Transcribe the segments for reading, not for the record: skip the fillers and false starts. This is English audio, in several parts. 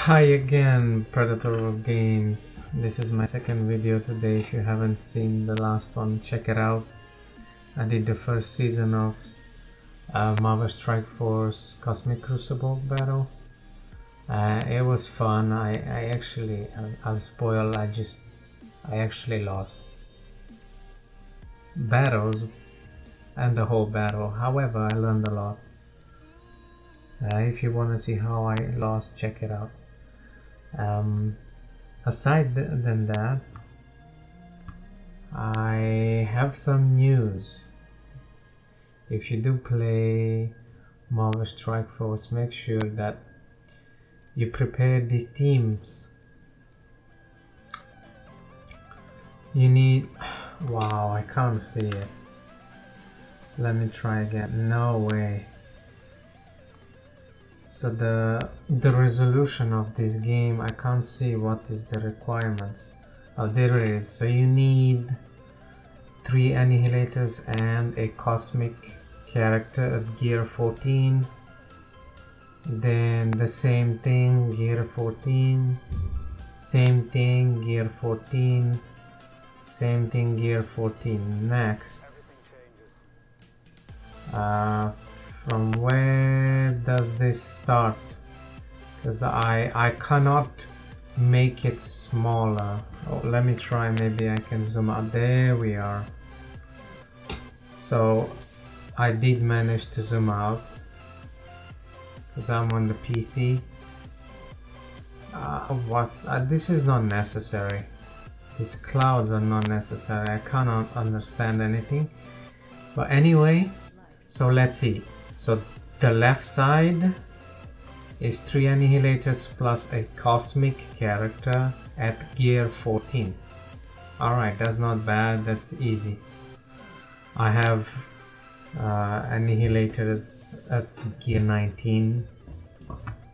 Hi again, Predator of Games. This is my second video today. If you haven't seen the last one, check it out. I did the first season of Marvel Strike Force Cosmic Crucible battle. It was fun. I'll spoil, I actually lost battles and the whole battle. However, I learned a lot. If you want to see how I lost, check it out. Aside than that, I have some news. If you do play Marvel Strike Force, make sure that you prepare these teams. You need... Wow, I can't see it. Let me try again. No way. So the resolution of this game, I can't see what is the requirements. Oh, there it is. So you need 3 annihilators and a cosmic character at gear 14. Then the same thing, gear 14. Same thing, gear 14. Same thing, gear 14. Next. From where does this start? Because I cannot make it smaller. Oh, let me try, maybe I can zoom out. There we are. So I did manage to zoom out because I'm on the PC. This is not necessary. These clouds are not necessary. I cannot understand anything. But anyway, so let's see. So the left side is 3 annihilators plus a cosmic character at gear 14. Alright, that's not bad, that's easy. I have annihilators at gear 19,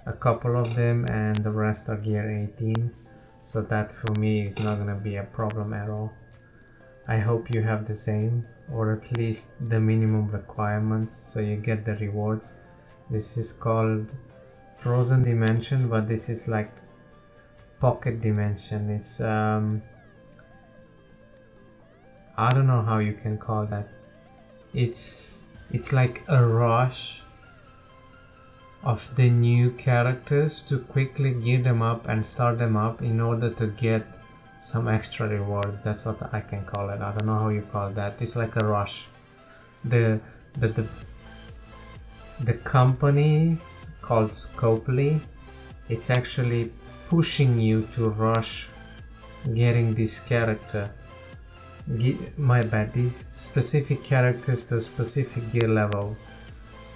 a couple of them, and the rest are gear 18. So that for me is not gonna be a problem at all. I hope you have the same, or at least the minimum requirements, so you get the rewards. This is called Frozen Dimension, but this is like Pocket Dimension. It's I don't know how you can call that. It's like a rush of the new characters to quickly gear them up and start them up in order to get some extra rewards. That's what I can call it. I don't know how you call that. It's like a rush. The company called Scopely, it's actually pushing you to rush getting this character. My bad, these specific characters to specific gear level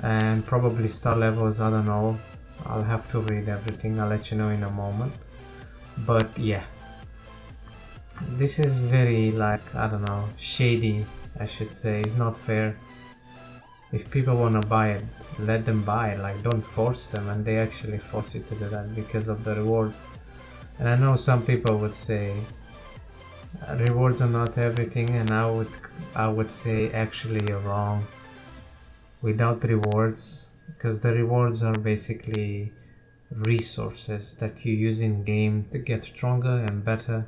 and probably star levels. I don't know. I'll have to read everything. I'll let you know in a moment. But yeah. This is very, like, I don't know, shady, I should say. It's not fair. If people want to buy it, let them buy it. Like, don't force them, and they actually force you to do that because of the rewards. And I know some people would say rewards are not everything, and I would say actually you're wrong. Without rewards, because the rewards are basically resources that you use in game to get stronger and better.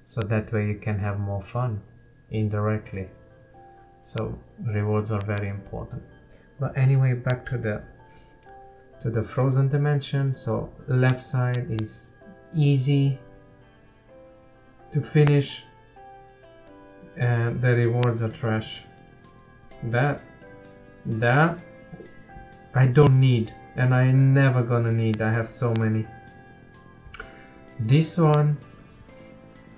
So that way you can have more fun indirectly. So rewards are very important. But anyway, back to the Frozen Dimension. So left side is easy to finish and the rewards are trash. That I don't need, and I never gonna need. I have so many. This one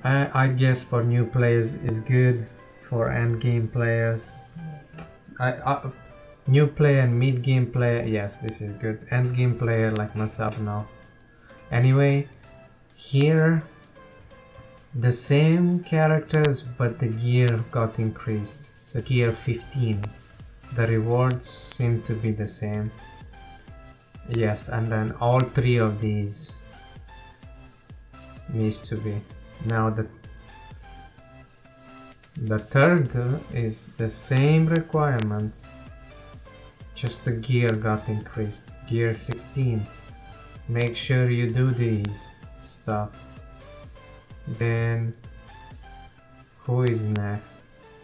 I guess for new players is good. For end game players, new player and mid game player, yes, this is good. End game player like myself, no. Anyway, here the same characters, but the gear got increased. So gear 15, the rewards seem to be the same. Yes, and then all 3 of these needs to be. Now the third is the same requirements, just the gear got increased. Gear 16. make sure you do these stuff. Then who is next?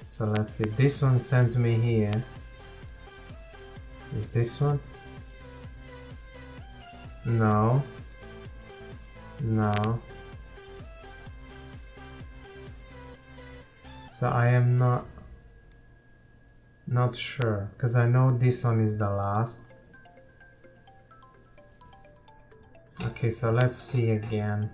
So let's see, this one sends me here. Is this one? No. No. So I am not sure, because I know this one is the last. Okay, so let's see again.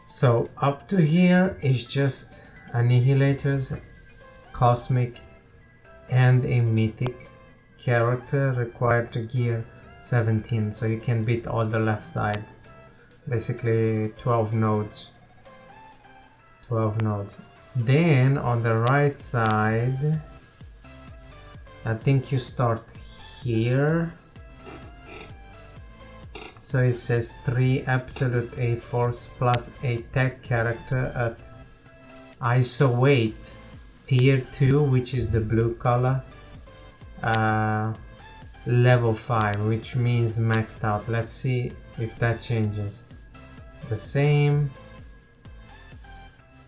So up to here is just annihilators, cosmic, and a mythic character required to gear 17, so you can beat all the left side. Basically 12 nodes. 12 nodes. Then on the right side, I think you start here. So it says 3 absolute A force plus a tech character at ISO weight tier 2, which is the blue color, level 5, which means maxed out. Let's see if that changes. The same.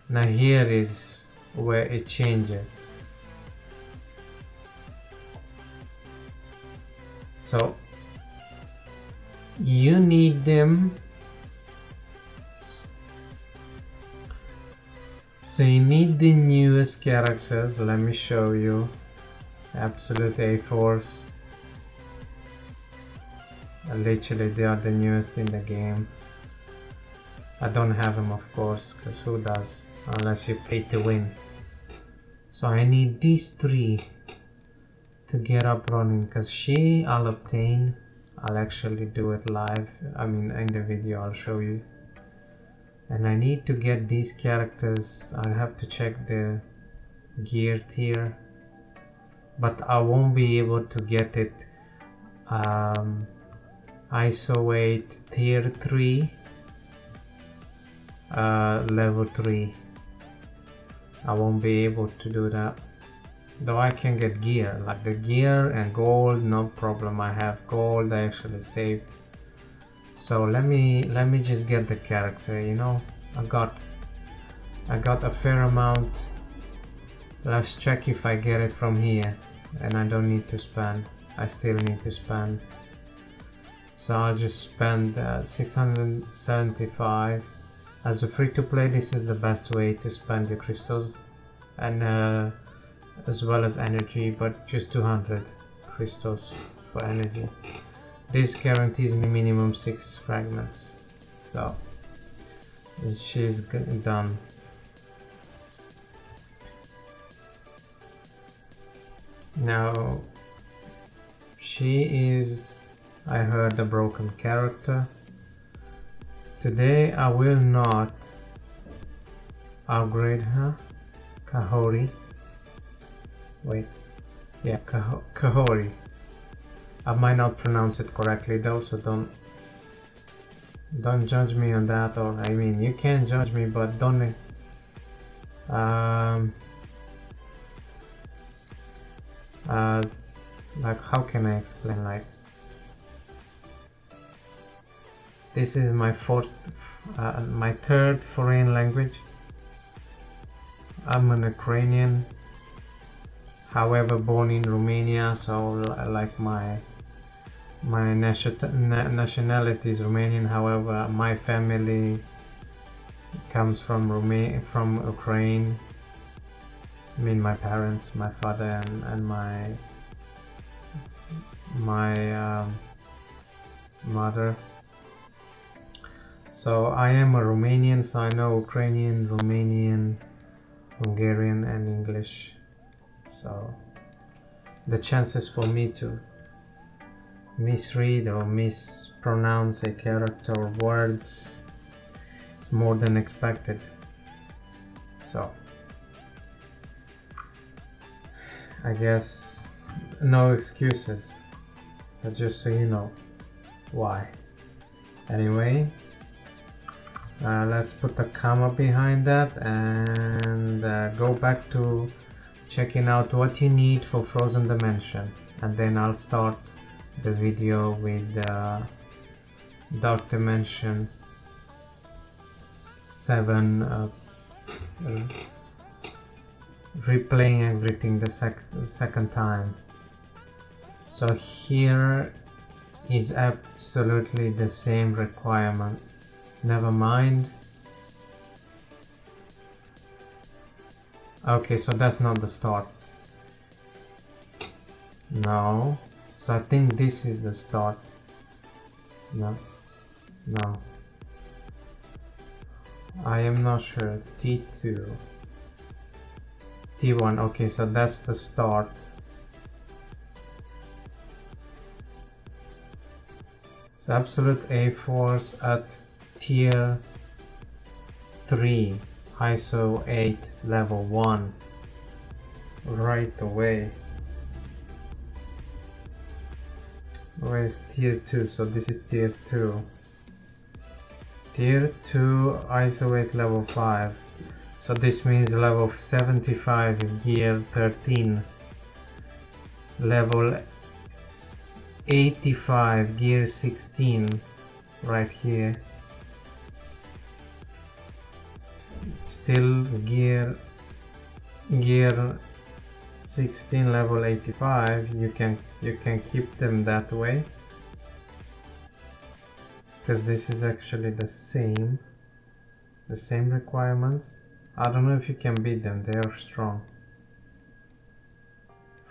Now here is where it changes. So you need them. So you need the newest characters. Let me show you. Absolute A Force. Literally they are the newest in the game. I don't have them, of course, because who does, unless you pay to win. So I need these 3 to get up running, because I'll obtain. I'll actually do it live, I mean in the video I'll show you. And I need to get these characters. I have to check the gear tier, but I won't be able to get it ISO 8 tier 3 level 3. I won't be able to do that, though I can get gear, like the gear and gold, no problem. I have gold, I actually saved. So let me just get the character, you know. I got a fair amount. Let's check if I get it from here, and I don't need to spend. I still need to spend. So I'll just spend 675. As a free-to-play, this is the best way to spend your crystals, and as well as energy, but just 200 crystals for energy. This guarantees me minimum 6 fragments. So she's done. Now she is, I heard, a broken character. Today I will not upgrade her. Kahori. Wait. Yeah, Kahori. I might not pronounce it correctly though, so don't judge me on that, or I mean you can judge me, but don't like, how can I explain, like, this is my my third foreign language. I'm an Ukrainian, however born in Romania, so like my nationality is Romanian. However, my family comes from Ukraine. I mean my parents, my father and my mother. So I am a Romanian, so I know Ukrainian, Romanian, Hungarian and English. So the chances for me to misread or mispronounce a character or words is more than expected. So I guess no excuses, but just so you know why. Anyway, let's put a comma behind that and go back to checking out what you need for Frozen Dimension, and then I'll start the video with Dark Dimension 7, replaying everything the second time. So here is absolutely the same requirement. Never mind. Okay, so that's not the start. No. So I think this is the start. No. No. I am not sure. T2. T1. Okay, so that's the start. So Absolute A-Force at tier 3. ISO 8 level 1 right away. Where is tier 2? So this is tier 2. Tier 2 ISO 8 level 5. So this means level 75 gear 13. Level 85 gear 16 right here. Still gear 16 level 85. You can keep them that way, because this is actually the same requirements. I don't know if you can beat them. They are strong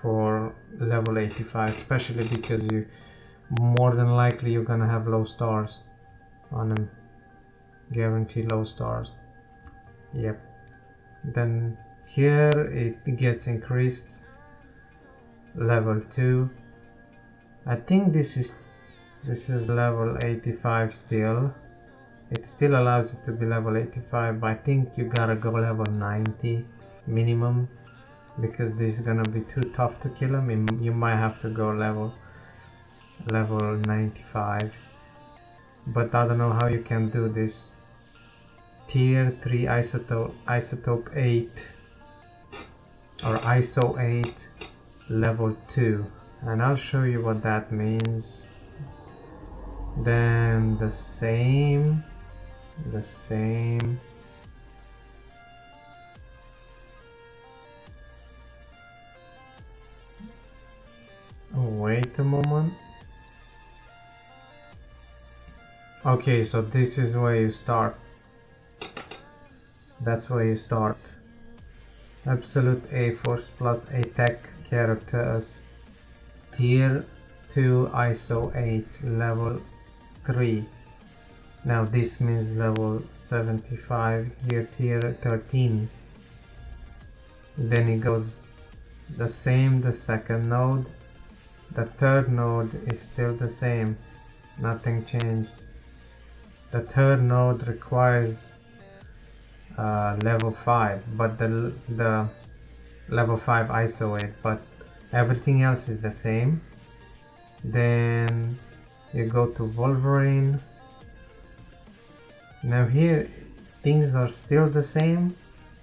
for level 85, especially because you more than likely you're gonna have low stars on them. Guarantee low stars. Yep. Then here it gets increased level 2. I think this is level 85 still. It still allows it to be level 85, but I think you gotta go level 90 minimum, because this is gonna be too tough to kill him. You might have to go level 95, but I don't know how you can do this. Tier 3 isotope 8 or ISO 8 level 2, and I'll show you what that means. Then the same. Wait a moment. Okay, so this is where you start. That's where you start. Absolute A-Force plus a tech character, tier 2 ISO 8 level 3. Now this means level 75 gear tier 13. Then it goes the same, the second node. The third node is still the same. Nothing changed. The third node requires level 5, but the level 5 ISO 8, but everything else is the same. Then you go to Wolverine. Now here things are still the same,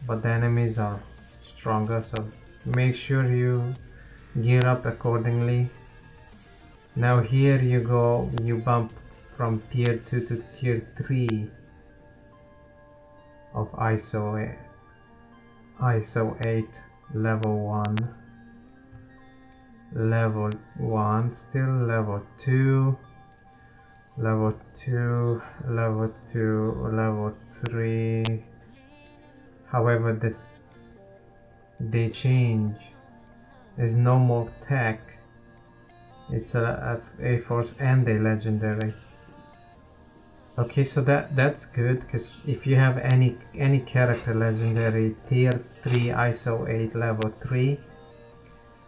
but the enemies are stronger, so make sure you gear up accordingly. Now here you bump from tier 2 to tier 3 of ISO 8 level 1. Level 1, still level 2, level 2, level 2, level 3. However, they change. There's no more tech. It's a A-Force and a legendary. Okay, so that's good, because if you have any character legendary tier 3 ISO 8 level 3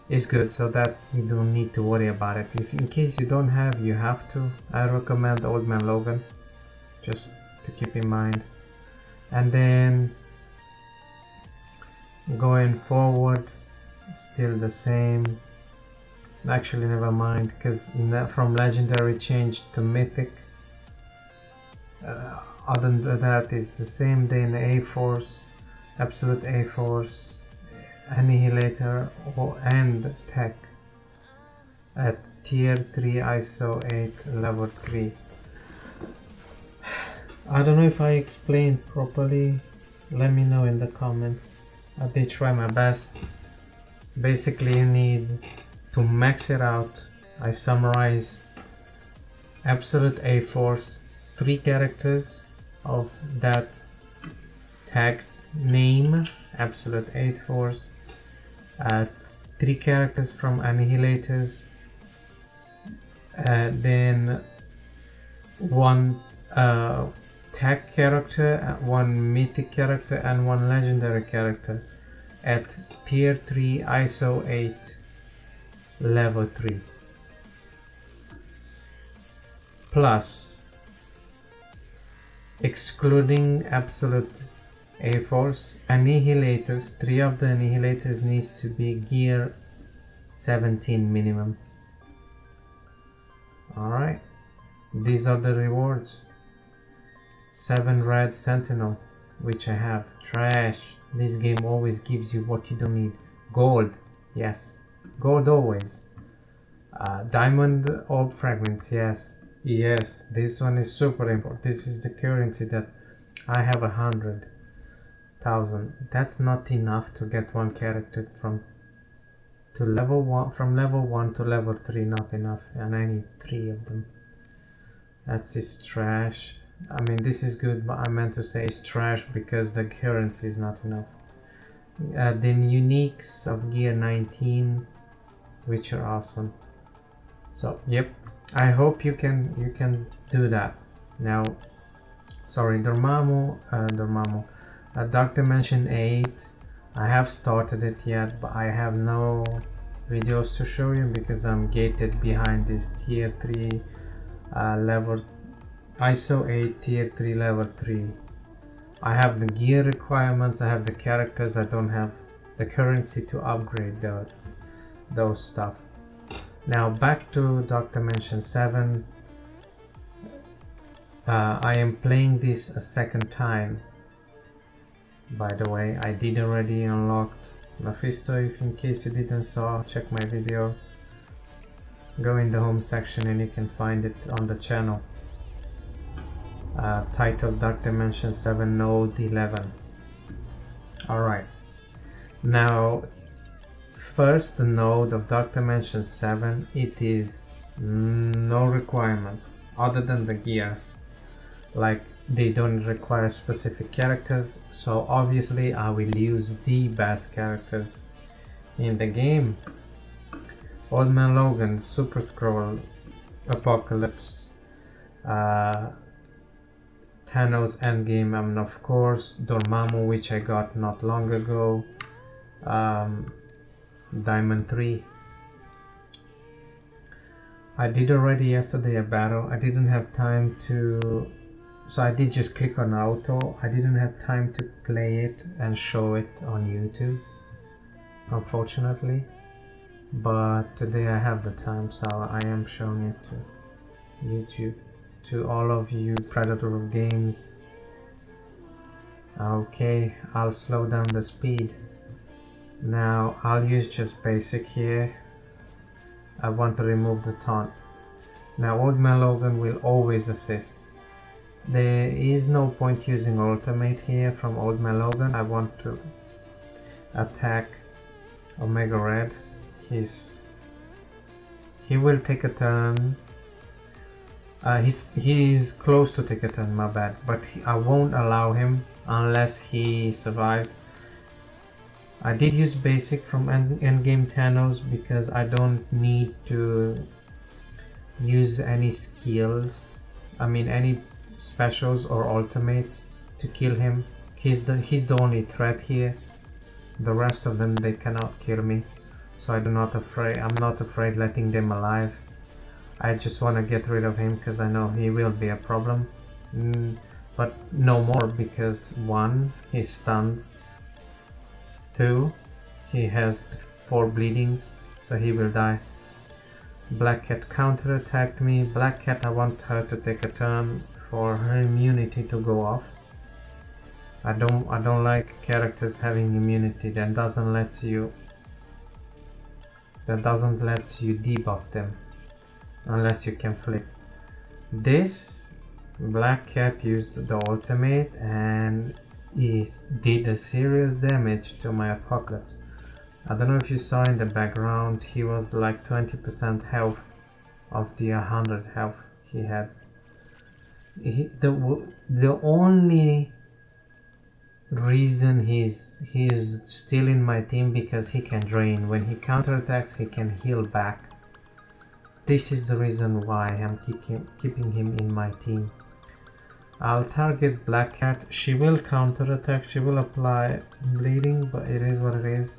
is good, so that you don't need to worry about it. If in case you don't have, you have to. I recommend Old Man Logan, just to keep in mind. And then going forward, still the same. Actually, never mind, because from legendary changed to mythic. Other than that, is the same. Then A-Force, Absolute A-Force, Annihilator and Tech at tier 3 ISO 8 level 3. I don't know if I explained properly, let me know in the comments. I did try my best. Basically you need to max it out. I summarize: Absolute A-Force, 3 characters of that tag name, Absolute A-Force, 3 characters from Annihilators, then 1 tag character, 1 mythic character and 1 legendary character at tier 3 ISO 8 level 3. Plus, excluding Absolute A-Force, Annihilators, 3 of the Annihilators needs to be gear 17 minimum. Alright, these are the rewards. 7 red sentinel, which I have. Trash. This game always gives you what you don't need. Gold, yes, gold always. Diamond orb fragments, yes. Yes, this one is super important. This is the currency that I have 100,000. That's not enough to get 1 character from level 1 to level 3, not enough, and I need 3 of them. That's just trash. I mean, this is good, but I meant to say it's trash because the currency is not enough. The uniques of gear 19, which are awesome. So yep, I hope you can do that. Now, sorry, Dormammu, Dark Dimension 8. I have started it yet, but I have no videos to show you because I'm gated behind this tier 3 level ISO 8 tier 3 level 3. I have the gear requirements, I have the characters, I don't have the currency to upgrade those stuff. Now back to Dark Dimension 7. I am playing this a second time. By the way, I did already unlocked Mephisto. If in case you didn't saw, check my video. Go in the home section and you can find it on the channel. Titled Dark Dimension 7 Node 11. Alright. Now, first node of Dark Dimension 7, it is no requirements other than the gear. Like, they don't require specific characters, so obviously I will use the best characters in the game. Old Man Logan, Super Scroll, Apocalypse, Thanos Endgame, and of course Dormammu, which I got not long ago, Diamond 3. I did already yesterday a battle. I didn't have time to, so I did just click on auto. I didn't have time to play it and show it on YouTube, unfortunately, but today I have the time, so I am showing it to YouTube, to all of you Predator of Games. Okay, I'll slow down the speed. Now I'll use just basic here. I want to remove the taunt. Now Old Man Logan will always assist. There is no point using ultimate here from Old Man Logan. I want to attack Omega Red. He will take a turn. He's close to take a turn, my bad, but I won't allow him unless he survives. I did use basic from Endgame Thanos because I don't need to use any skills, I mean any specials or ultimates to kill him. He's the only threat here. The rest of them, they cannot kill me, so I'm not afraid letting them alive. I just want to get rid of him because I know he will be a problem, but no more, because 1, he's stunned, 2, he has 4 bleedings, so he will die. Black Cat counter-attacked me. Black Cat, I want her to take a turn for her immunity to go off. I don't like characters having immunity that doesn't let you debuff them unless you can flip. This Black Cat used the ultimate and did a serious damage to my Apocalypse. I don't know if you saw in the background, he was like 20% health of the 100 health he had. The only reason he's still in my team because he can drain. When he counterattacks, he can heal back. This is the reason why I'm keeping him in my team. I'll target Black Cat. She will counterattack, she will apply bleeding, but it is what it is.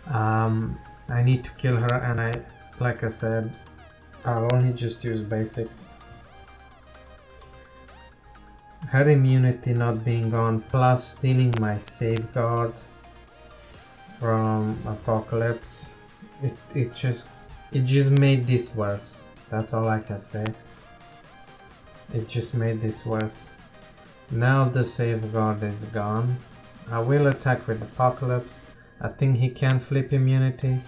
I need to kill her, and like I said, I'll only just use basics. Her immunity not being gone, plus stealing my safeguard from Apocalypse, it just made this worse. That's all I can say. It just made this worse. Now the safeguard is gone. I will attack with Apocalypse. I think he can flip immunity.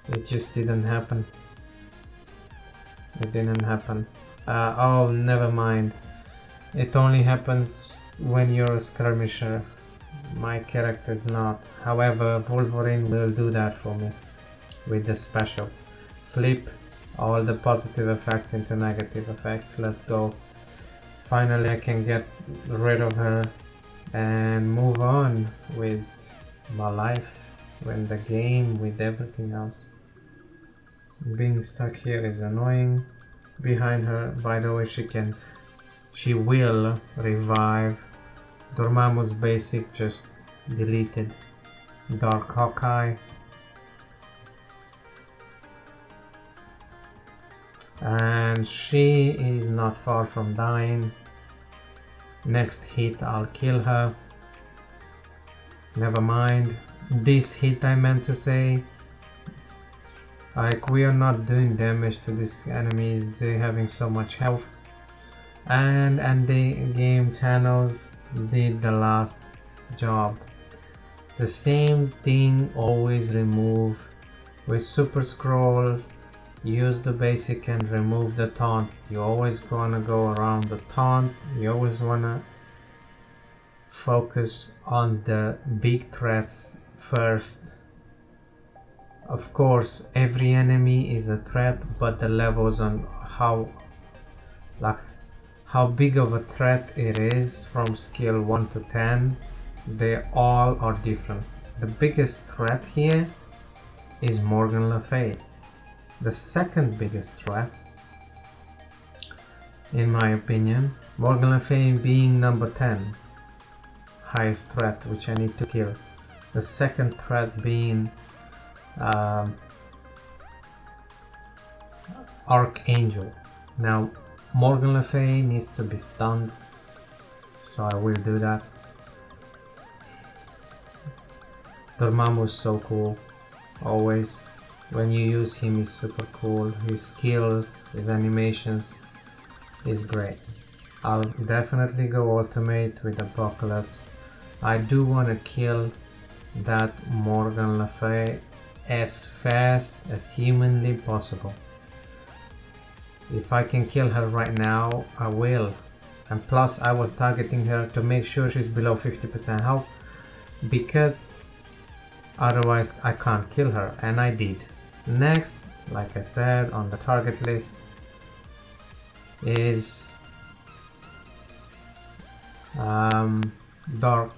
It just didn't happen. It didn't happen. Oh, never mind. It only happens when you're a skirmisher. My character is not. However, Wolverine will do that for me with the special. Flip all the positive effects into negative effects. Let's go. Finally, I can get rid of her and move on with my life, with the game, with everything else. Being stuck here is annoying. Behind her, by the way, she will revive. Dormammu's basic just deleted. Dark Hawkeye. And she is not far from dying. Next hit I'll kill her. Never mind. This hit I meant to say. Like, we are not doing damage to these enemies, they're having so much health. And the game Thanos did the last job. The same thing, always remove with Super Scroll. Use the basic and remove the taunt. You always wanna go around the taunt. You always wanna focus on the big threats first. Of course, every enemy is a threat, but the levels on how big of a threat it is from scale 1 to 10, they all are different. The biggest threat here is Morgan Le Fay. The second biggest threat, in my opinion, Morgan Le Fay being number 10, highest threat which I need to kill. The second threat being Archangel. Now Morgan Le Fay needs to be stunned, so I will do that. Dormammu is so cool, always. When you use him, he's super cool. His skills, his animations is great. I'll definitely go ultimate with Apocalypse. I do want to kill that Morgan Le Fay as fast as humanly possible. If I can kill her right now, I will. And plus, I was targeting her to make sure she's below 50% health, because otherwise I can't kill her, and I did. Next, like I said, on the target list is Dark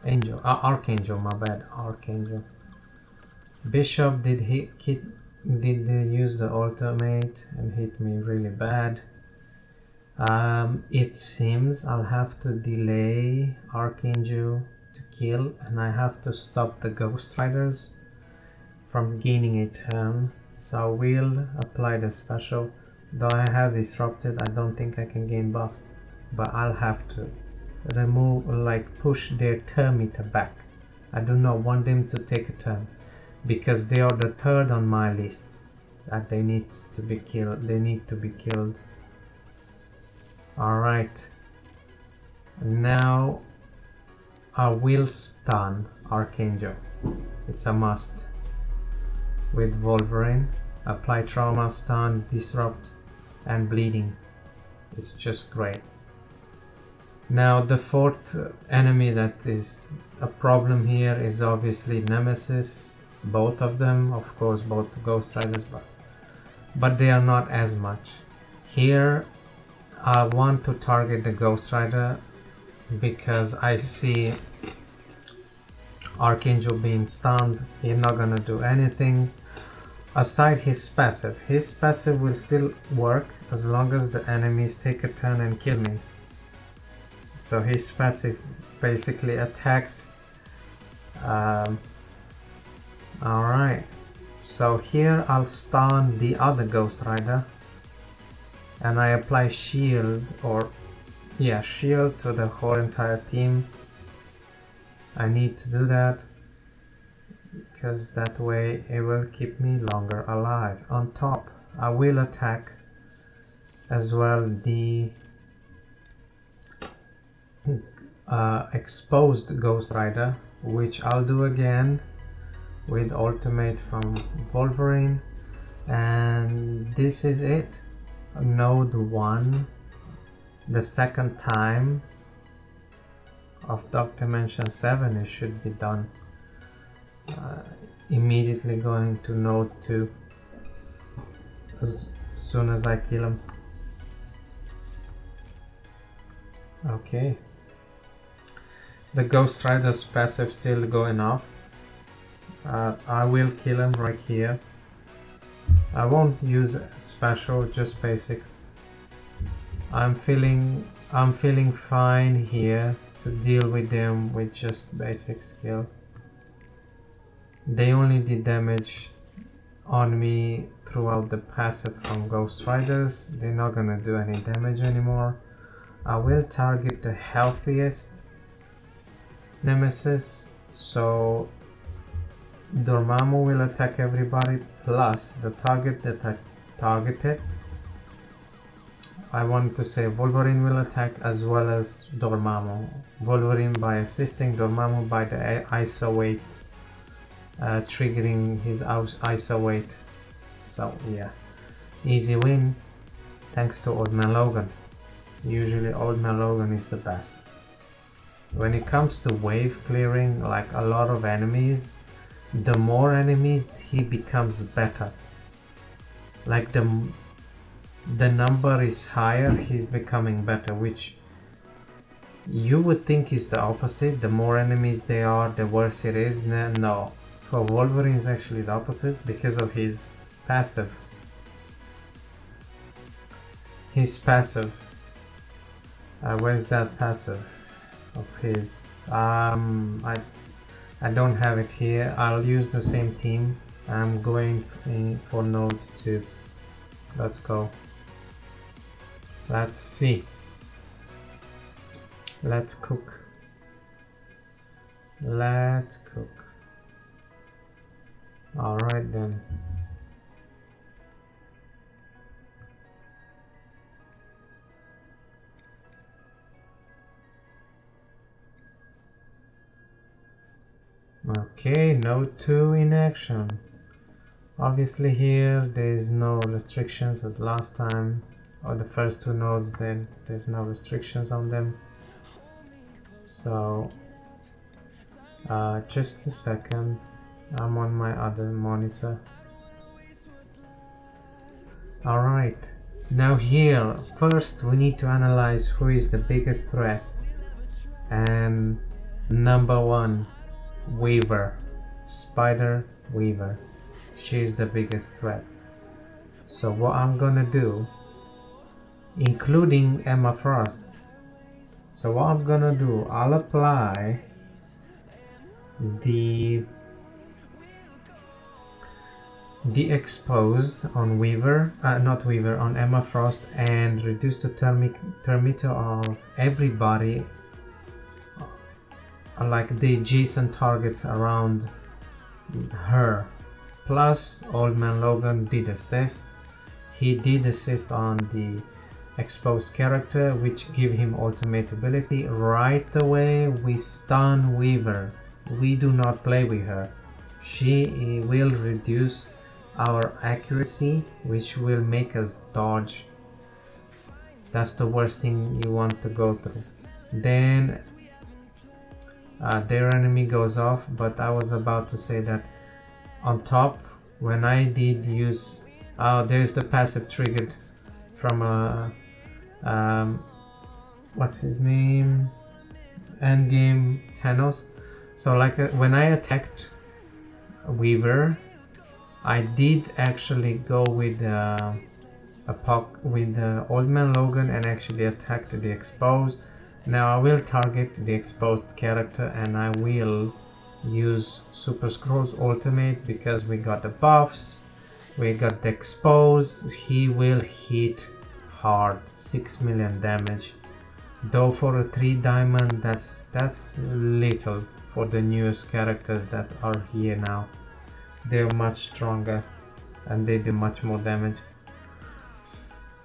Angel, Archangel, my bad, Archangel. Bishop did use the ultimate and hit me really bad. It seems I'll have to delay Archangel to kill, and I have to stop the Ghost Riders from gaining a turn, so I will apply the special. Though I have disrupted, I don't think I can gain buffs, but I'll have to remove, like, push their turn meter back. I do not want them to take a turn, because they are the third on my list that they need to be killed. Alright, Now I will stun Archangel. It's a must. With Wolverine, apply trauma, stun, disrupt, and bleeding. It's just great. Now the fourth enemy that is a problem here is obviously Nemesis. Both of them, of course, both Ghost Riders, but they are not as much. Here I want to target the Ghost Rider because I see Archangel being stunned. He's not gonna do anything aside his passive. His passive will still work as long as the enemies take a turn and kill me. So his passive basically attacks. Alright, so here I'll stun the other Ghost Rider and I apply shield, or yeah, shield to the whole entire team. I need to do that because that way it will keep me longer alive. On top, I will attack as well the exposed Ghost Rider, which I'll do again with ultimate from Wolverine, and this is it. Node 1, the second time of Dark Dimension 7, it should be done. Immediately going to Node 2 as soon as I kill him. Okay. The Ghost Rider's passive still going off. I will kill him right here. I won't use special, just basics. I'm feeling fine here to deal with them with just basic skill. They only did damage on me throughout the passive from Ghost Riders. They're not gonna do any damage anymore. I will target the healthiest Nemesis, so Dormammu will attack everybody plus the target that I targeted. I wanted to say Wolverine will attack as well as Dormammu. Wolverine by assisting, Dormammu by the ISO weight, triggering his ISO weight. So yeah, easy win thanks to Old Man Logan. Usually Old Man Logan is the best. When it comes to wave clearing, like a lot of enemies, the more enemies he becomes better. Like the number is higher, he's becoming better, which you would think is the opposite. The more enemies they are, the worse it is. No, for Wolverine is actually the opposite because of his passive. His passive. Where's that passive of his? I don't have it here. I'll use the same team. I'm going for Node 2. Let's go. Let's see. Let's cook. Let's cook. Alright then. Okay, Node 2 in action. Obviously here there's no restrictions as last time, or the first two nodes, then there's no restrictions on them. So just a second, I'm on my other monitor. Alright, now here first we need to analyze who is the biggest threat, and number 1, Weaver, Spider Weaver. She's the biggest threat. So what I'm gonna do, including Emma Frost, so what I'm gonna do, I'll apply the exposed on Weaver, not Weaver, on Emma Frost, and reduce the thermometer of everybody, like the adjacent targets around her. Plus Old Man Logan did assist. He did assist on the exposed character, which give him ultimate ability. Right away we stun Weaver. We do not play with her. She will reduce our accuracy, which will make us dodge. That's the worst thing you want to go through. Then their enemy goes off, but I was about to say that on top, when I did use there's the passive triggered from what's his name, endgame Thanos. So like when I attacked Weaver, I did actually go with Old Man Logan and actually attacked the exposed. Now I will target the exposed character and I will use Super Scroll's ultimate because we got the buffs, we got the expose. He will hit hard, 6 million damage. Though for a 3 diamond, that's little for the newest characters that are here now. They're much stronger and they do much more damage.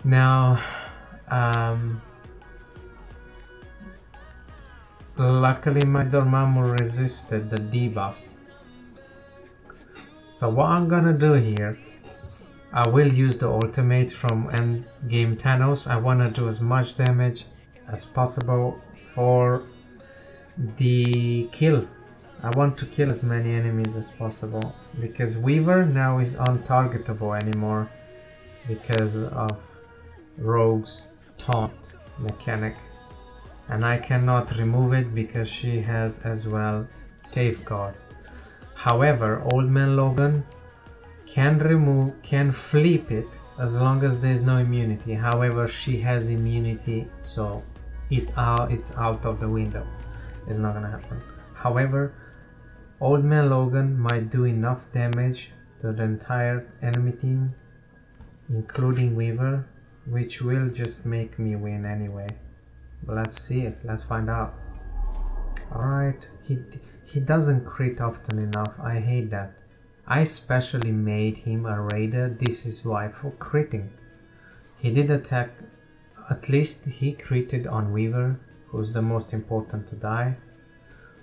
Now luckily my Dormammu resisted the debuffs. So what I'm gonna do here, I will use the ultimate from Endgame Thanos. I wanna do as much damage as possible for the kill. I want to kill as many enemies as possible because Weaver now is untargetable anymore because of Rogue's taunt mechanic, and I cannot remove it because she has as well safeguard. However, Old Man Logan can flip it as long as there is no immunity. However, she has immunity, so it's out of the window. It's not gonna happen. However, Old Man Logan might do enough damage to the entire enemy team, including Weaver, which will just make me win anyway. But let's see it. Let's find out. Alright, he doesn't crit often enough. I hate that. I specially made him a raider. This is why, for critting. He did attack. At least he critted on Weaver, who's the most important to die.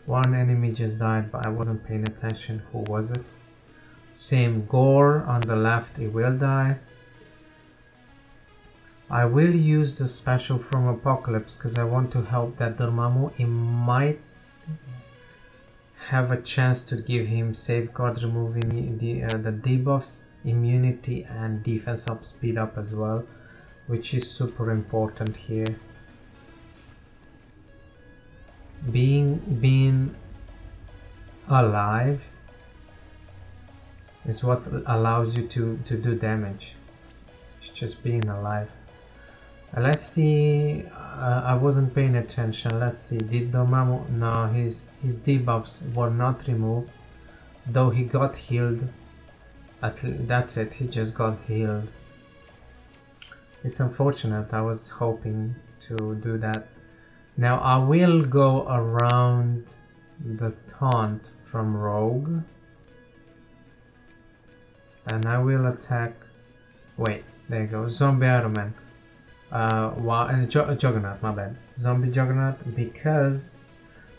One enemy just died, but I wasn't paying attention. Who was it? Same Gore on the left, he will die. I will use the special from Apocalypse because I want to help that Dormammu. It might have a chance to give him safeguard, removing the debuffs, immunity and defense up, speed up as well, which is super important here. Being alive is what allows you to do damage. It's just being alive. Let's see. I wasn't paying attention. Let's see. Did Dormammu? No, his debuffs were not removed, though he got healed. That's it. He just got healed. It's unfortunate. I was hoping to do that. Now I will go around the taunt from Rogue and I will attack. Wait, there you go. Zombie Iron Man. Juggernaut, my bad. Zombie Juggernaut, because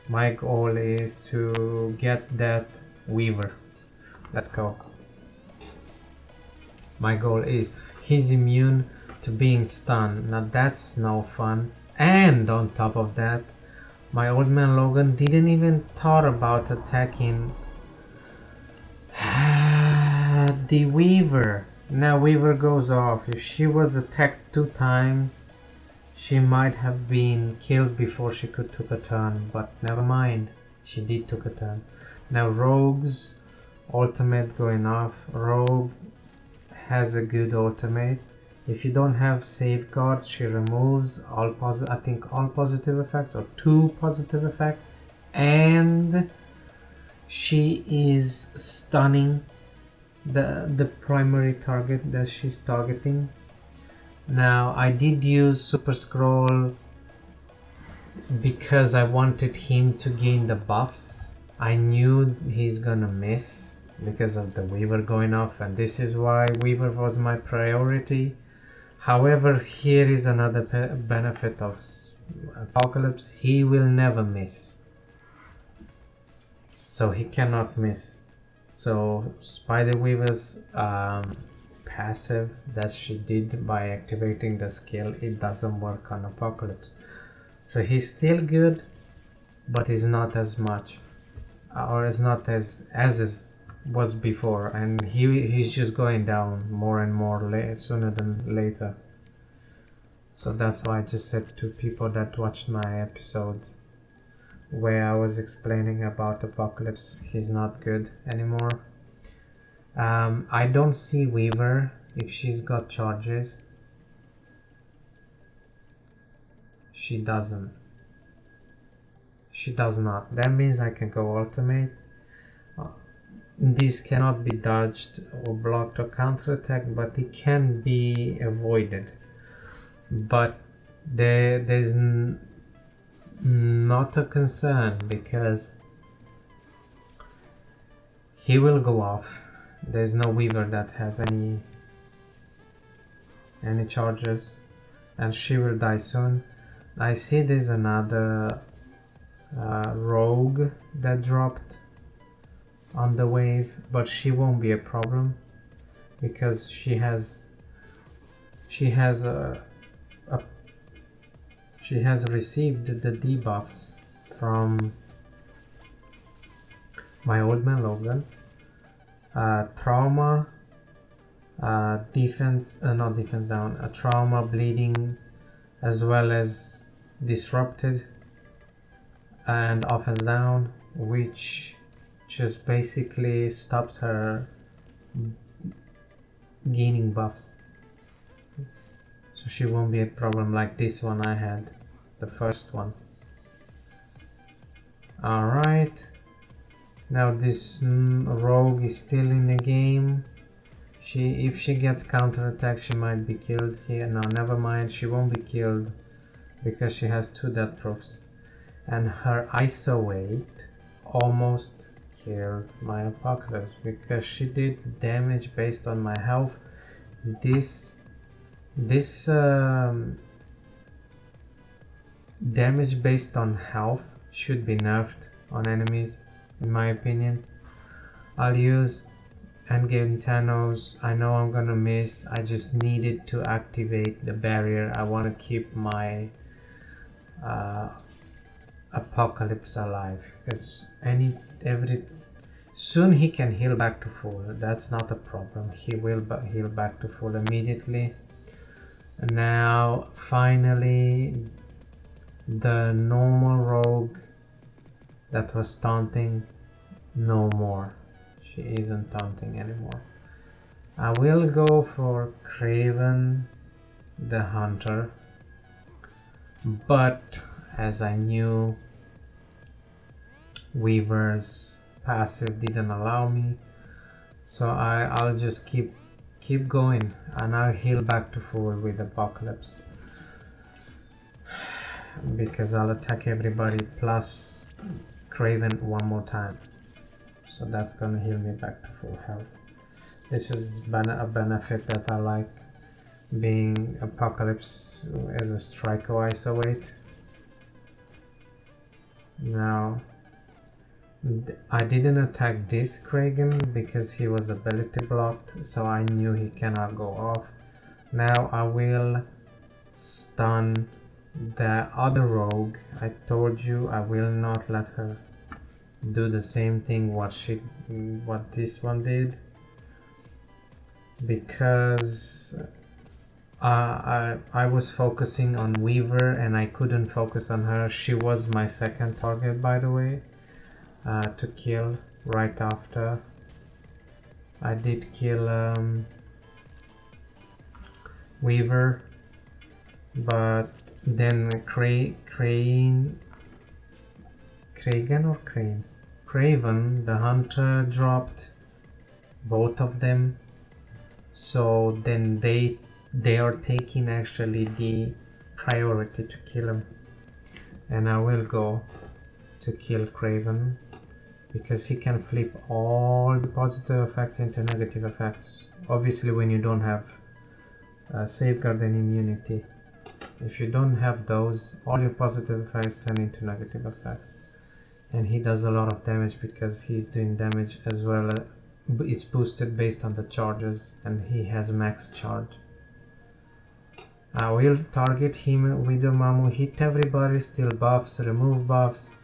my goal is to get that Weaver. Let's go. My goal is he's immune to being stunned. Now that's no fun. And on top of that, my Old Man Logan didn't even thought about attacking the Weaver. Now Weaver goes off. If she was attacked 2 times, she might have been killed before she could took a turn. But never mind, she did took a turn. Now Rogue's ultimate going off. Rogue has a good ultimate. If you don't have safeguards, she removes all positive effects or 2 positive effects, and she is stunning the primary target that she's targeting. Now I did use Super Scroll because I wanted him to gain the buffs. I knew he's gonna miss because of the Weaver going off, and this is why Weaver was my priority. However, here is another benefit of Apocalypse. He will never miss. So he cannot miss. So Spider-Weaver's passive that she did by activating the skill, it doesn't work on Apocalypse. So he's still good, but he's not as much, or is not as is was before, and he's just going down more and more sooner than later. So that's why I just said to people that watched my episode where I was explaining about Apocalypse, he's not good anymore. I don't see Weaver if she's got charges. She doesn't. She does not. That means I can go ultimate. These cannot be dodged or blocked or counterattacked, but it can be avoided. But there's not a concern because he will go off. There's no Weaver that has any charges, and she will die soon. I see there's another rogue that dropped on the wave, but she won't be a problem because she has received the debuffs from my old man Logan. Trauma, defense, not defense down, trauma, bleeding, as well as disrupted and offense down, which just basically stops her gaining buffs. So she won't be a problem like this one I had, the first one. Alright, now this rogue is still in the game. If she gets counterattack, she might be killed here. No, never mind, she won't be killed because she has 2 death proofs. And her ISO 8 almost killed my Apocalypse because she did damage based on my health. This damage based on health should be nerfed on enemies, in my opinion. I'll use Endgame Thanos. I know I'm gonna miss. I just needed to activate the barrier. I want to keep my Apocalypse alive because soon he can heal back to full. That's not a problem. He will heal back to full immediately. And now finally the normal rogue that was taunting, no more. She isn't taunting anymore. I will go for Kraven the Hunter, but as I knew Weaver's passive didn't allow me, so I'll just keep going and I'll heal back to full with Apocalypse because I'll attack everybody plus Kraven one more time, so that's gonna heal me back to full health. This is a benefit that I like, being Apocalypse as a striker ISO 8. Now I didn't attack this Kragan because he was ability blocked, so I knew he cannot go off. Now I will stun the other rogue. I told you I will not let her do the same thing what this one did, because I was focusing on Weaver and I couldn't focus on her. She was my second target, by the way, to kill right after. I did kill Weaver, but then Kraven the Hunter dropped both of them, so then they are taking actually the priority to kill him, and I will go to kill Kraven because he can flip all the positive effects into negative effects. Obviously when you don't have safeguard and immunity. If you don't have those, all your positive effects turn into negative effects. And he does a lot of damage because he's doing damage as well. It's boosted based on the charges, and he has max charge. I will target him with Dormammu, hit everybody, steal buffs, remove buffs,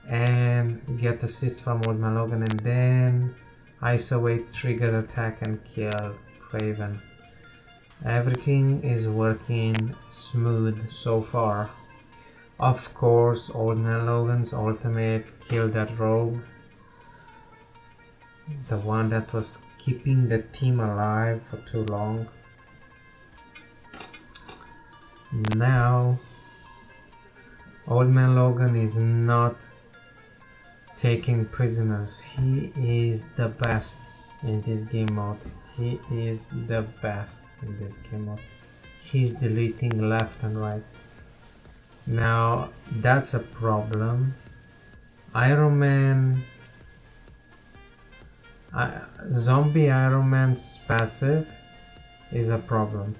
and get assist from Old Man Logan, and then Ice Away, trigger attack and kill Kraven. Everything is working smooth so far. Of course, Old Man Logan's ultimate killed that rogue, the one that was keeping the team alive for too long. Now, Old Man Logan is not taking prisoners. He is the best in this game mode. He is the best in this game mode. He's deleting left and right. Now, that's a problem. Iron Man... Zombie Iron Man's passive is a problem.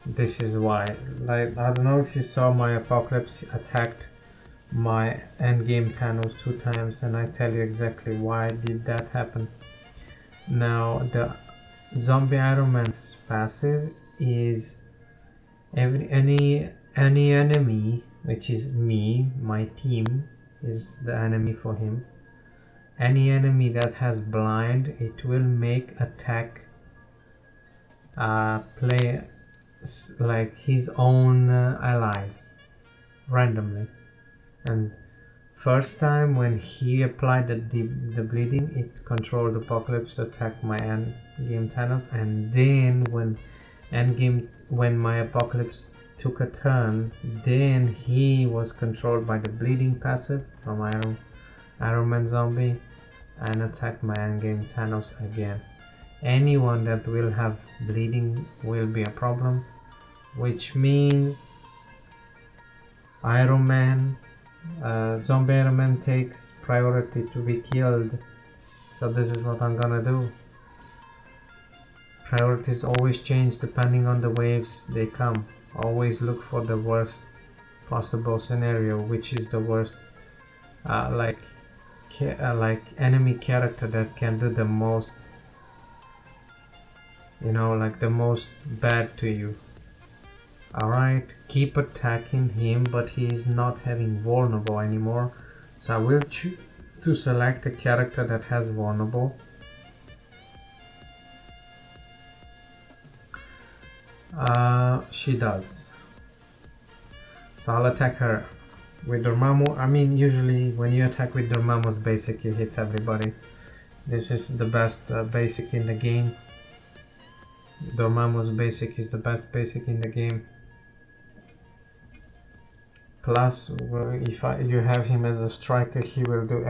This is why. Like, I don't know if you saw my Apocalypse attacked my endgame Thanos 2 times, and I tell you exactly why did that happen. Now, the Zombie Iron Man's passive is any enemy, which is me, my team is the enemy for him. Any enemy that has blind, it will make attack play like his own allies randomly. And first time when he applied the bleeding, it controlled Apocalypse to attack my endgame Thanos, and then when my Apocalypse took a turn, then he was controlled by the bleeding passive from Iron Man Zombie and attacked my endgame Thanos again. Anyone that will have bleeding will be a problem, which means Iron Man, Zombie Iron Man takes priority to be killed. So this is what I'm gonna do. Priorities always change depending on the waves they come. Always look for the worst possible scenario, which is the worst like enemy character that can do the most, you know, like the most bad to you. Alright, keep attacking him, but he is not having vulnerable anymore, so I will choose to select a character that has vulnerable. She does, so I'll attack her with Dormammu. I mean, usually when you attack with Dormammu's basic, you hit everybody. This is the best basic in the game. Dormammu's basic is the best basic in the game. Plus, if you have him as a striker, he will do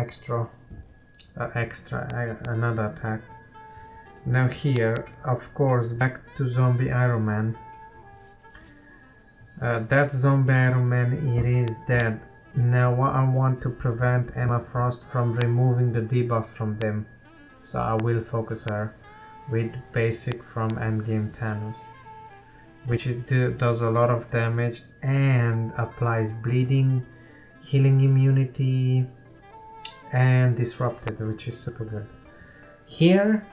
another attack. Now here, of course, back to Zombie Iron Man. That Zombie Iron Man, it is dead. Now I want to prevent Emma Frost from removing the debuffs from them, so I will focus her with basic from Endgame Thanos, which does a lot of damage and applies bleeding, healing immunity, and disrupted, which is super good. Here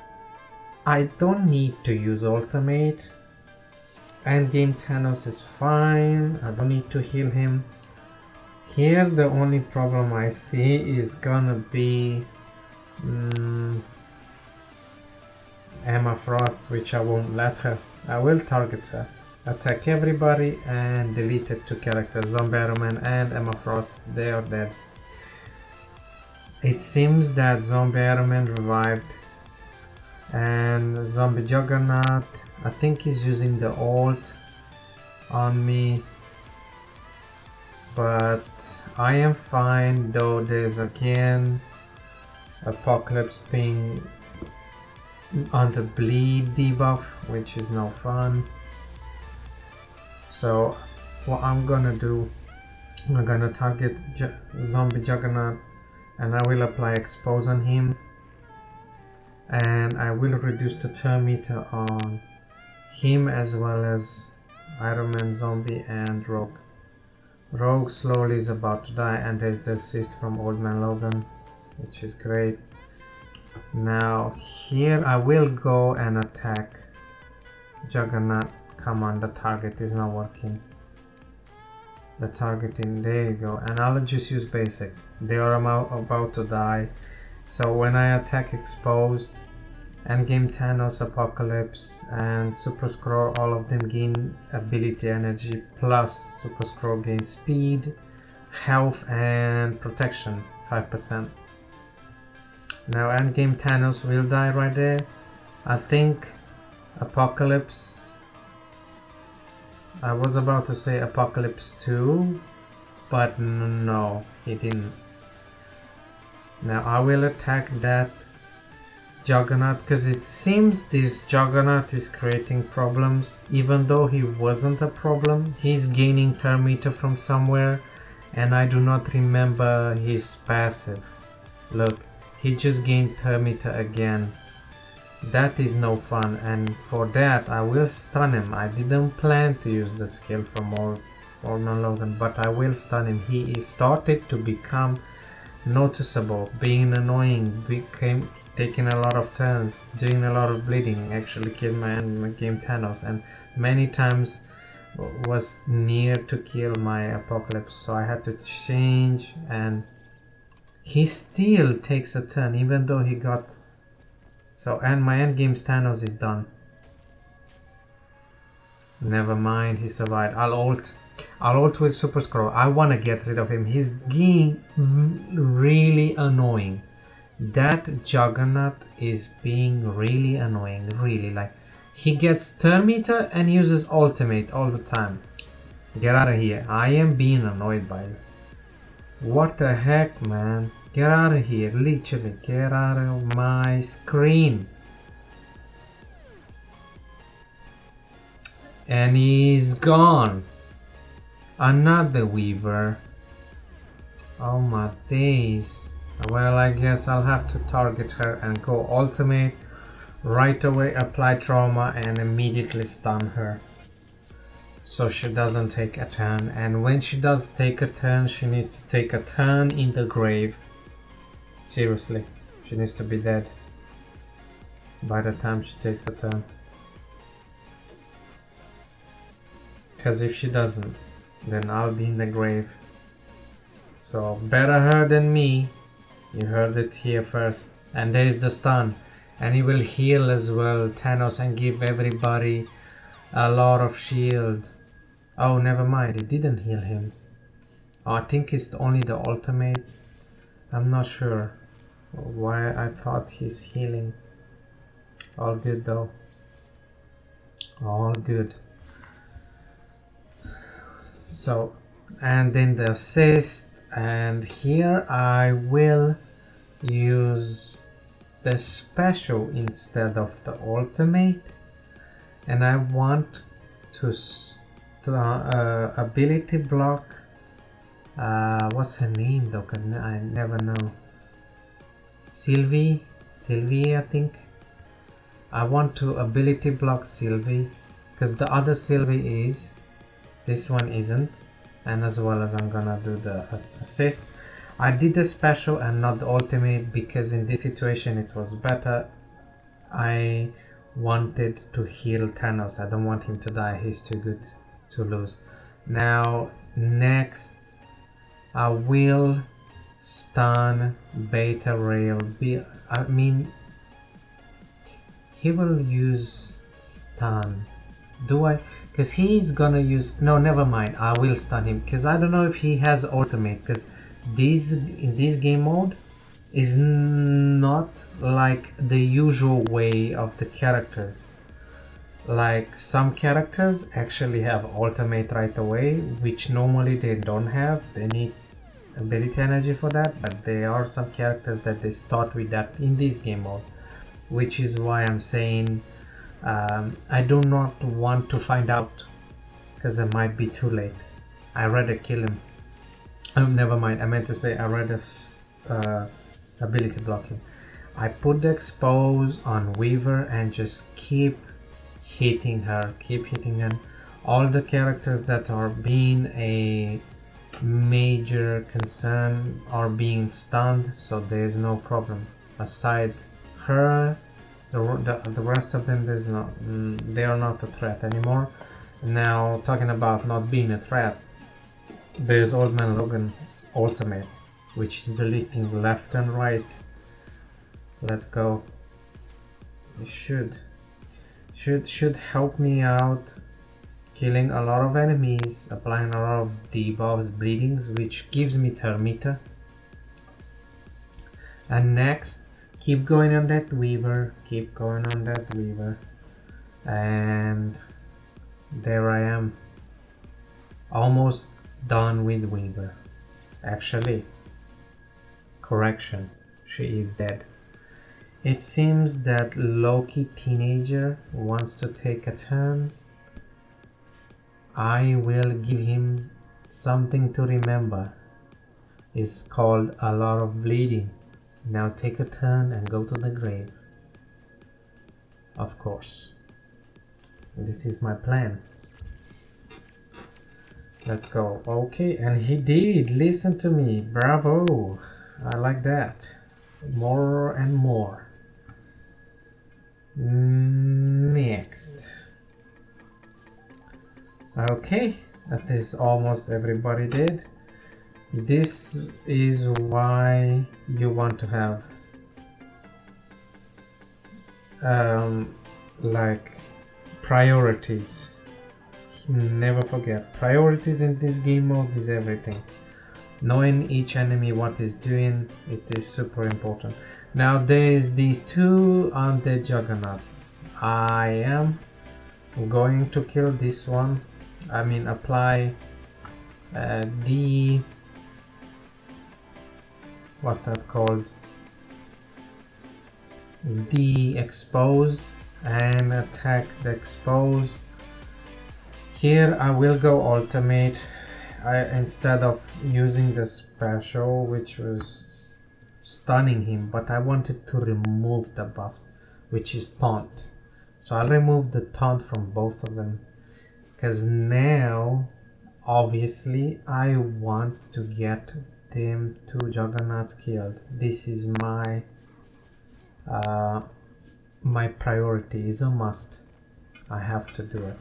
I don't need to use ultimate. Endgame Thanos is fine, I don't need to heal him. Here the only problem I see is gonna be Emma Frost, which I won't let her. I will target her, attack everybody, and delete it to characters. Zombie Iron Man and Emma Frost, they are dead. It seems that Zombie Iron Man revived, and Zombie Juggernaut, I think he's using the ult on me, but I am fine, though there's again Apocalypse being on the bleed debuff, which is no fun. So what I'm gonna do, I'm gonna target Zombie Juggernaut, and I will apply expose on him, and I will reduce the turn meter on him as well as Iron Man, Zombie, and Rogue. Rogue slowly is about to die, and there's the assist from Old Man Logan, which is great. Now here I will go and attack Juggernaut. Come on, the target is not working. The targeting, there you go, and I'll just use basic. They are about to die, so when I attack Exposed, Endgame, Thanos, Apocalypse, and Super Skrull, all of them gain ability energy, plus Super Skrull gains speed, health, and protection 5%. Now Endgame Thanos will die right there. I think Apocalypse, I was about to say Apocalypse 2, but no, he didn't. Now I will attack that Juggernaut, because it seems this Juggernaut is creating problems, even though he wasn't a problem. He's gaining turn meter from somewhere, and I do not remember his passive. Look, he just gained turn meter again. That is no fun, and for that I will stun him. I didn't plan to use the skill from Old Man Logan, but I will stun him. He started to become noticeable, being annoying, became taking a lot of turns, doing a lot of bleeding, actually killed my Endgame Thanos, and many times was near to kill my Apocalypse, so I had to change, and he still takes a turn even though he got so, and my Endgame Thanos is done. Never mind, he survived. I'll ult with Super Skrull. I want to get rid of him. He's being really annoying. That Juggernaut is being really annoying, really. Like, he gets turn meter and uses ultimate all the time. Get out of here. I am being annoyed by you. What the heck, man? Get out of here, literally. Get out of my screen. And he's gone. Another Weaver. Oh my days. Well, I guess I'll have to target her and go ultimate, right away apply trauma and immediately stun her, so she doesn't take a turn. And when she does take a turn, she needs to take a turn in the grave. Seriously, she needs to be dead by the time she takes a turn, because if she doesn't, then I'll be in the grave. So better her than me. You heard it here first. And there is the stun, and he will heal as well, Thanos, and give everybody a lot of shield. Oh, never mind, it didn't heal him. Oh, I think it's only the ultimate. I'm not sure why I thought he's healing. All good though. All good. So, and then the assist, and here I will use the special instead of the ultimate, and I want to ability block what's her name though, because I never know. Sylvie, I think. I want to ability block Sylvie, because the other Sylvie is, this one isn't, and as well as I'm gonna do the assist. I did the special and not the ultimate because in this situation it was better. I wanted to heal Thanos. I don't want him to die. He's too good to lose. Now next I will stun Beta Rail. I mean, he will use stun. Do I? Because he's gonna use, no, never mind, I will stun him because I don't know if he has ultimate, because in this game mode is not like the usual way of the characters. Like, some characters actually have ultimate right away, which normally they don't have. They need ability energy for that, but there are some characters that they start with that in this game mode, which is why I'm saying I do not want to find out, because it might be too late. I rather kill him. Oh, never mind, I meant to say I rather ability blocking. I put the expose on Weaver and just keep hitting her, keep hitting her. All the characters that are being a major concern are being stunned, so there's no problem. Aside her, the rest of them, there's no, they are not a threat anymore. Now, talking about not being a threat, there's Old Man Logan's ultimate, which is deleting left and right. Let's go. It should help me out, killing a lot of enemies, applying a lot of debuffs, bleedings, which gives me Termita. And next, keep going on that Weaver, keep going on that Weaver. And there I am, almost done with Weaver. Actually, correction, she is dead. It seems that Loki Teenager wants to take a turn. I will give him something to remember. It's called a lot of bleeding. Now take a turn and go to the grave. Of course. This is my plan. Let's go. Okay, and he did listen to me. Bravo. I like that. More and more. Next. Okay, that is almost everybody did. This is why you want to have like priorities. Never forget, priorities in this game mode is everything. Knowing each enemy what is doing, it is super important. Now there's these two undead juggernauts. I am going to kill this one. I mean, apply the, what's that called, the exposed, and attack the exposed. Here I will go ultimate instead of using the special, which was stunning him, but I wanted to remove the buffs, which is taunt. So I'll remove the taunt from both of them, because now obviously I want to get them two juggernauts killed. This is my my priority, is a must. I have to do it.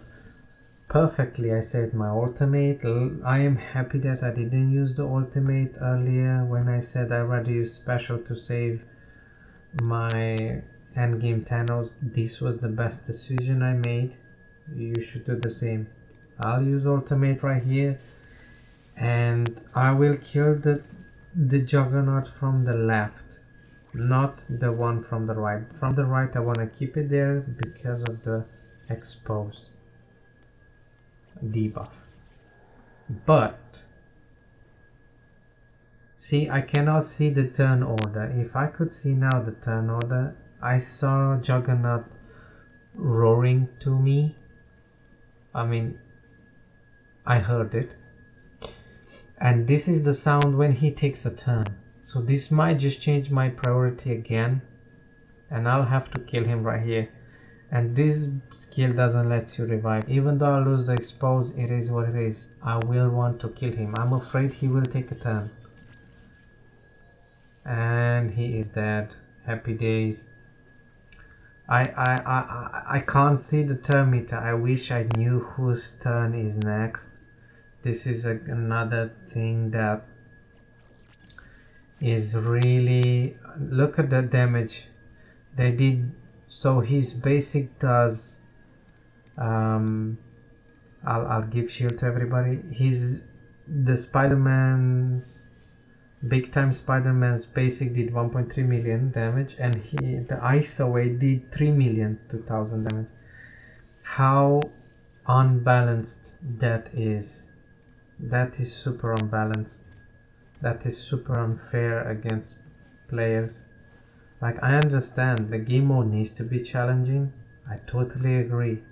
Perfectly, I saved my ultimate. I am happy that I didn't use the ultimate earlier when I said I'd rather use special to save my endgame Thanos. This was the best decision I made. You should do the same. I'll use ultimate right here, and I will kill the juggernaut from the left, not the one from the right. From the right I want to keep it there because of the expose debuff. But see, I cannot see the turn order. If I could see now the turn order, I saw Juggernaut roaring to me. I mean, I heard it, and this is the sound when he takes a turn. So this might just change my priority again, and I'll have to kill him right here. And this skill doesn't let you revive. Even though I lose the expose, it is what it is. I will want to kill him. I'm afraid he will take a turn. And he is dead. Happy days. I can't see the turn meter. I wish I knew whose turn is next. This is another thing that is really... Look at the damage they did. So his basic does, I'll give shield to everybody. The Spider-Man's, big time Spider-Man's basic did 1.3 million damage, and the Ice Away did 3 million 2000 damage. How unbalanced that is. That is super unbalanced. That is super unfair against players. Like, I understand the game mode needs to be challenging, I totally agree,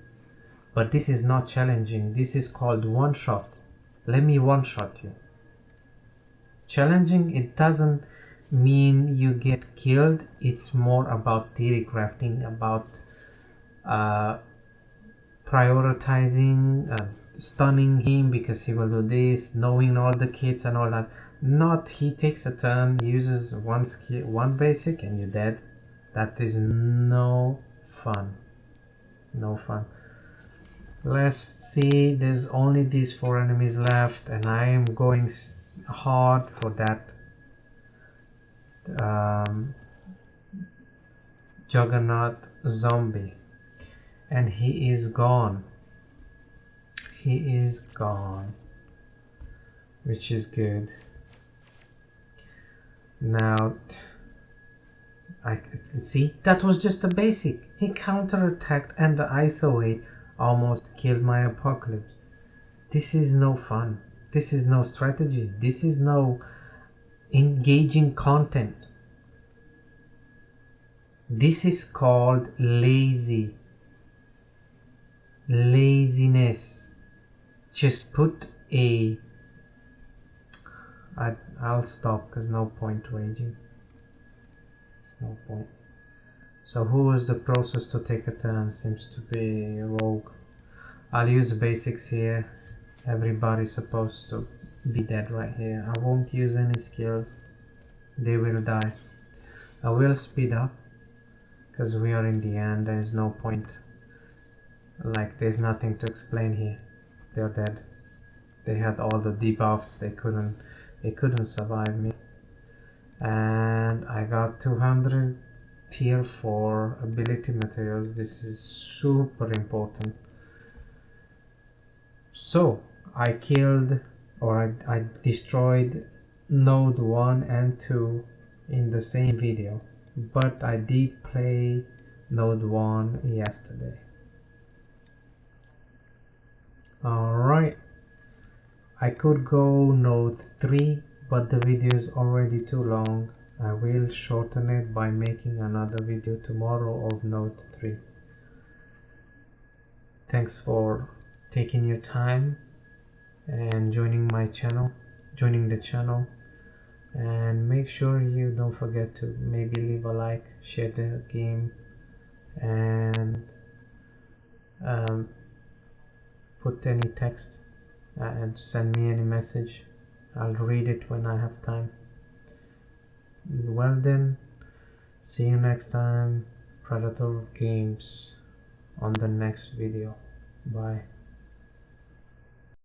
but this is not challenging. This is called one shot. Let me one shot you. Challenging, it doesn't mean you get killed. It's more about theory crafting, about prioritizing stunning him because he will do this, knowing all the kits and all that. Not he takes a turn, uses one skill, one basic, and you're dead. That is no fun. No fun. Let's see, there's only these 4 enemies left, and I am going hard for that Juggernaut zombie, and he is gone. He is gone, which is good. Now, see, that was just a basic. He counterattacked, and the ISO 8 almost killed my Apocalypse. This is no fun. This is no strategy. This is no engaging content. This is called laziness. Just put a... I'll stop because no point raging. It's no point. So who was the closest to take a turn? Seems to be Rogue. I'll use basics here. Everybody's supposed to be dead right here. I won't use any skills. They will die. I will speed up because we are in the end. There's no point. Like, there's nothing to explain here. They're dead. They had all the debuffs. They couldn't survive me. And I got 200 tier 4 ability materials. This is super important. So I killed, or I destroyed node 1 and 2 in the same video, but I did play node 1 yesterday. Alright, I could go node 3, but the video is already too long. I will shorten it by making another video tomorrow of node 3. Thanks for taking your time and joining the channel, and make sure you don't forget to maybe leave a like, share the game, and put any text and send me any message. I'll read it when I have time. Well then, see you next time, Predator Games, on the next video. Bye.